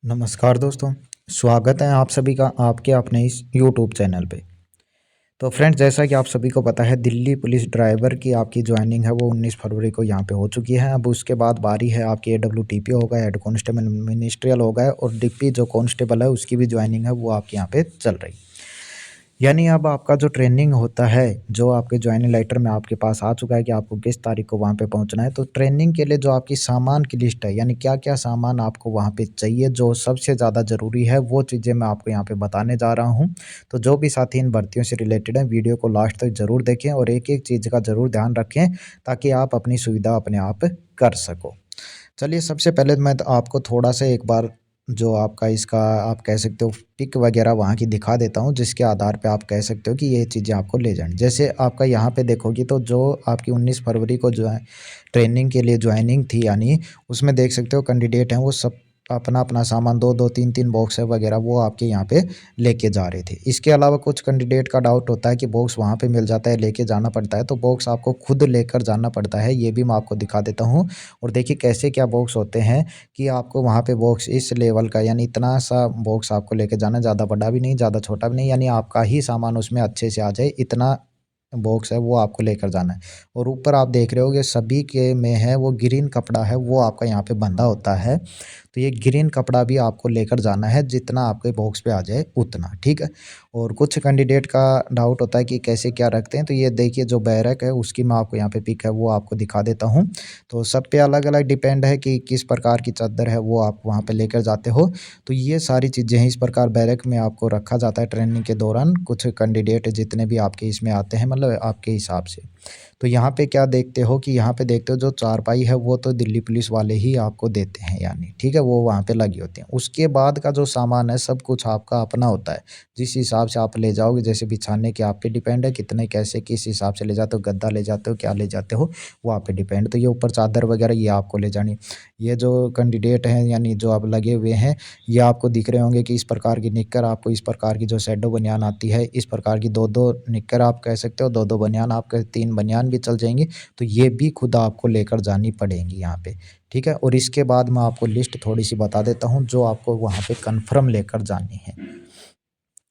नमस्कार दोस्तों, स्वागत है आप सभी का आपके अपने इस यूट्यूब चैनल पे। तो फ्रेंड्स, जैसा कि आप सभी को पता है, दिल्ली पुलिस ड्राइवर की आपकी ज्वाइनिंग है वो 19 फरवरी को यहाँ पे हो चुकी है। अब उसके बाद बारी है आपकी एडब्ल्यूटीपी होगा, हेड कांस्टेबल मिनिस्ट्रियल होगा, और डिप्टी जो कांस्टेबल है उसकी भी ज्वाइनिंग है वो आपके यहाँ पे चल रही। यानी अब आपका जो ट्रेनिंग होता है, जो आपके ज्वाइनिंग लेटर में आपके पास आ चुका है कि आपको किस तारीख को वहाँ पे पहुँचना है। तो ट्रेनिंग के लिए जो आपकी सामान की लिस्ट है, यानी क्या-क्या सामान आपको वहाँ पे चाहिए, जो सबसे ज़्यादा ज़रूरी है, वो चीज़ें मैं आपको यहाँ पे बताने जा रहा हूँ। तो जो भी साथी इन भर्तियों से रिलेटेड हैं, वीडियो को लास्ट तक ज़रूर देखें और एक-एक चीज़ का ज़रूर ध्यान रखें, ताकि आप अपनी सुविधा अपने आप कर सको। चलिए, सबसे पहले मैं तो आपको थोड़ा-सा एक बार जो आपका इसका आप कह सकते हो पिक वगैरह वहाँ की दिखा देता हूँ, जिसके आधार पे आप कह सकते हो कि ये चीज़ें आपको ले जानी। जैसे आपका यहाँ पे देखोगे तो जो आपकी 19 फरवरी को जो है ट्रेनिंग के लिए ज्वाइनिंग थी, यानी उसमें देख सकते हो कैंडिडेट हैं वो सब अपना-अपना सामान 2-2 3-3 बॉक्स है वगैरह वो आपके यहाँ पे लेके जा रहे थे। इसके अलावा कुछ कैंडिडेट का डाउट होता है कि बॉक्स वहाँ पे मिल जाता है, लेके जाना पड़ता है, तो बॉक्स आपको खुद लेकर जाना पड़ता है, ये भी मैं आपको दिखा देता हूँ। और देखिए कैसे क्या बॉक्स होते हैं कि आपको वहाँ पे बॉक्स इस लेवल का, यानी इतना सा बॉक्स आपको लेके जाना है, ज़्यादा बड़ा भी नहीं, ज़्यादा छोटा भी नहीं, यानी आपका ही सामान उसमें अच्छे से आ जाए, इतना बॉक्स है वो आपको लेकर जाना है। और ऊपर आप देख रहे होगे सभी के में है वो ग्रीन कपड़ा है वो आपका यहाँ पे बंधा होता है। तो ये ग्रीन कपड़ा भी आपको लेकर जाना है, जितना आपके बॉक्स पे आ जाए उतना, ठीक है। और कुछ कैंडिडेट का डाउट होता है कि कैसे क्या रखते हैं, तो ये देखिए जो बैरक है उसकी मैं आपको यहाँ पे पिक है वो आपको दिखा देता हूँ। तो सब पे अलग-अलग डिपेंड है कि किस प्रकार की चादर है वो आप वहाँ पे लेकर जाते हो। तो ये सारी चीज़ें हैं, इस प्रकार बैरक में आपको रखा जाता है ट्रेनिंग के दौरान। कुछ कैंडिडेट जितने भी आपके इसमें आते हैं, मतलब आपके हिसाब से। तो यहाँ पे क्या देखते हो कि यहाँ पे देखते हो जो चारपाई है वो तो दिल्ली पुलिस वाले ही आपको देते हैं, यानी ठीक है, वो वहाँ पे लगी होती हैं। उसके बाद का जो सामान है सब कुछ आपका अपना होता है। जिस हिसाब से आप ले जाओगे, जैसे बिछाने के आप पे डिपेंड है कितने कैसे किस हिसाब से ले जाते हो, गद्दा ले जाते हो, क्या ले जाते हो, वो आप पे डिपेंड। तो ये ऊपर चादर वगैरह ये आपको ले जानी। ये जो कैंडिडेट हैं, यानी जो अब लगे हुए हैं, ये आपको दिख रहे होंगे कि इस प्रकार की निक्कर आपको, इस प्रकार की जो शैडो बनियान आती है, इस प्रकार की 2-2 निक्कर आप कह सकते हो, 2-2 बनियान, आपके 3 बनियान भी चल जाएँगी। तो ये भी खुद आपको लेकर जानी पड़ेंगी यहाँ पे, ठीक है। और इसके बाद मैं आपको लिस्ट थोड़ी-सी बता देता हूँ जो आपको वहाँ पे कन्फर्म लेकर जानी है।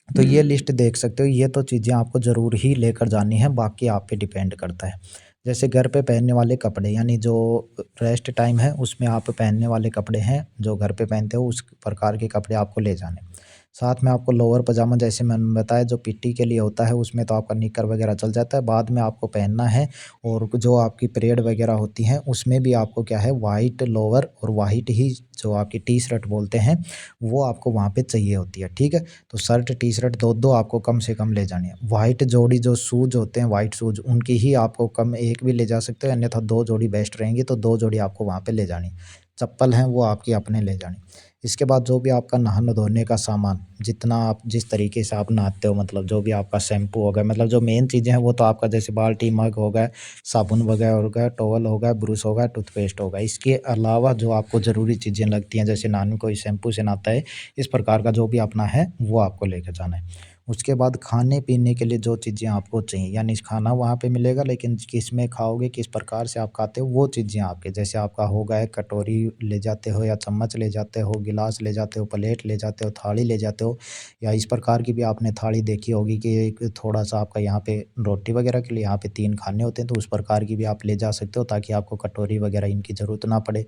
तो ये लिस्ट देख सकते हो, ये तो चीज़ें आपको ज़रूर ही लेकर जानी है, बाकी आप पे डिपेंड करता है। जैसे घर पे पहनने वाले कपड़े, यानी जो रेस्ट टाइम है उसमें आप पहनने वाले कपड़े हैं, जो घर पे पहनते हो उस प्रकार के कपड़े आपको ले जाने। साथ में आपको लोअर पजामा, जैसे मैंने बताया जो पीटी के लिए होता है, उसमें तो आपका निक्कर वगैरह चल जाता है, बाद में आपको पहनना है। और जो आपकी परेड वगैरह होती हैं उसमें भी आपको क्या है, वाइट लोअर और वाइट ही जो आपकी टी-शर्ट बोलते हैं, वो आपको वहाँ पे चाहिए होती है, ठीक है। तो शर्ट टी-शर्ट 2-2 आपको कम से कम ले जानी है। व्हाइट जोड़ी जो शूज़ होते हैं, व्हाइट शूज़, उनकी ही आपको कम 1 भी ले जा सकते हो, अन्यथा 2 जोड़ी बेस्ट रहेंगी, तो 2 जोड़ी आपको वहाँ पे ले जानी। चप्पल हैं वो आपकी अपने ले जानी। इसके बाद जो भी आपका नहाने-धोने का सामान, जितना आप जिस तरीके से आप नहाते हो, मतलब जो भी आपका शैम्पू हो गया, मतलब जो मेन चीज़ें हैं वो तो आपका जैसे बाल्टी, मग हो गया, साबुन वगैरह हो गया, टॉवल हो गया, ब्रश हो गया, टूथपेस्ट हो गया। इसके अलावा जो आपको ज़रूरी चीज़ें लगती हैं, जैसे नहाने कोई शैम्पू से नहाता है, इस प्रकार का जो भी अपना है वो आपको लेके जाना है। उसके बाद खाने-पीने के लिए जो चीज़ें आपको चाहिए, यानी खाना वहाँ पे मिलेगा, लेकिन किसमें खाओगे, किस प्रकार से आप खाते हो, वो चीज़ें आपके, जैसे आपका हो गया है कटोरी ले जाते हो या चम्मच ले जाते हो, गिलास ले जाते हो, प्लेट ले जाते हो, थाली ले जाते हो, या इस प्रकार की भी आपने थाली देखी होगी कि एक थोड़ा-सा आपका यहाँ पे रोटी वगैरह के लिए यहाँ पे 3 खाने होते हैं, तो उस प्रकार की भी आप ले जा सकते हो, ताकि आपको कटोरी वगैरह इनकी ज़रूरत ना पड़े,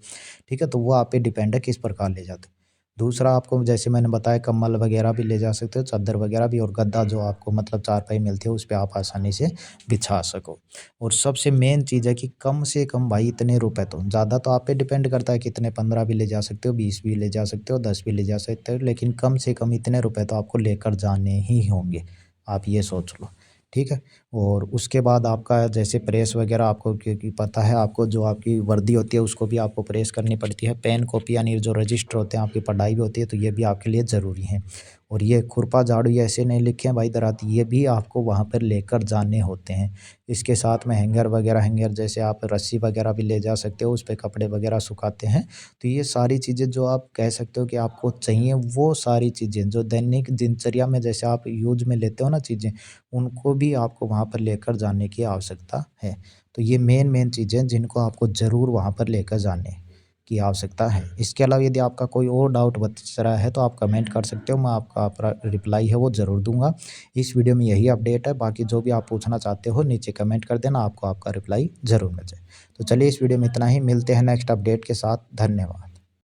ठीक है? तो वो आप पे डिपेंड है किस प्रकार ले जाते हो। दूसरा आपको जैसे मैंने बताया कंबल वगैरह भी ले जा सकते हो, चादर वगैरह भी, और गद्दा जो आपको मतलब चारपाई मिलती है उस पे आप आसानी से बिछा सको। और सबसे मेन चीज़ है कि कम से कम भाई इतने रुपए, तो ज़्यादा तो आप पे डिपेंड करता है कितने, 15 भी ले जा सकते हो, 20 भी ले जा सकते हो, 10 भी ले जा सकते हो, लेकिन कम से कम इतने रुपए तो आपको लेकर जाने ही होंगे। आप ये सोच लो, ठीक है? और उसके बाद आपका जैसे प्रेस वगैरह आपको, क्योंकि पता है आपको जो आपकी वर्दी होती है उसको भी आपको प्रेस करनी पड़ती है। पेन, कॉपी, यानी जो रजिस्टर होते हैं, आपकी पढ़ाई भी होती है, तो ये भी आपके लिए ज़रूरी है। और ये खुरपा, झाड़ू ये ऐसे नहीं लिखे हैं भाई दरात, ये भी आपको वहाँ पर लेकर जाने होते हैं। इसके साथ में हैंगर वगैरह, हैंगर जैसे आप रस्सी वगैरह भी ले जा सकते हो, उस पे कपड़े वगैरह सुखाते हैं। तो ये सारी चीज़ें जो आप कह सकते हो कि आपको चाहिए, वो सारी चीज़ें जो दैनिक दिनचर्या में जैसे आप यूज़ में लेते हो ना चीज़ें, उनको भी आपको वहाँ पर लेकर जाने की आवश्यकता है। तो ये मेन-मेन चीज़ें जिनको आपको ज़रूर वहाँ पर लेकर जाने हैं। की आवश्यकता है। इसके अलावा यदि आपका कोई और डाउट बच रहा है तो आप कमेंट कर सकते हो, मैं आपका रिप्लाई है वो ज़रूर दूँगा। इस वीडियो में यही अपडेट है, बाकी जो भी आप पूछना चाहते हो नीचे कमेंट कर देना, आपको आपका रिप्लाई ज़रूर मिल जाए। तो चलिए इस वीडियो में इतना ही, मिलते हैं नेक्स्ट अपडेट के साथ। धन्यवाद।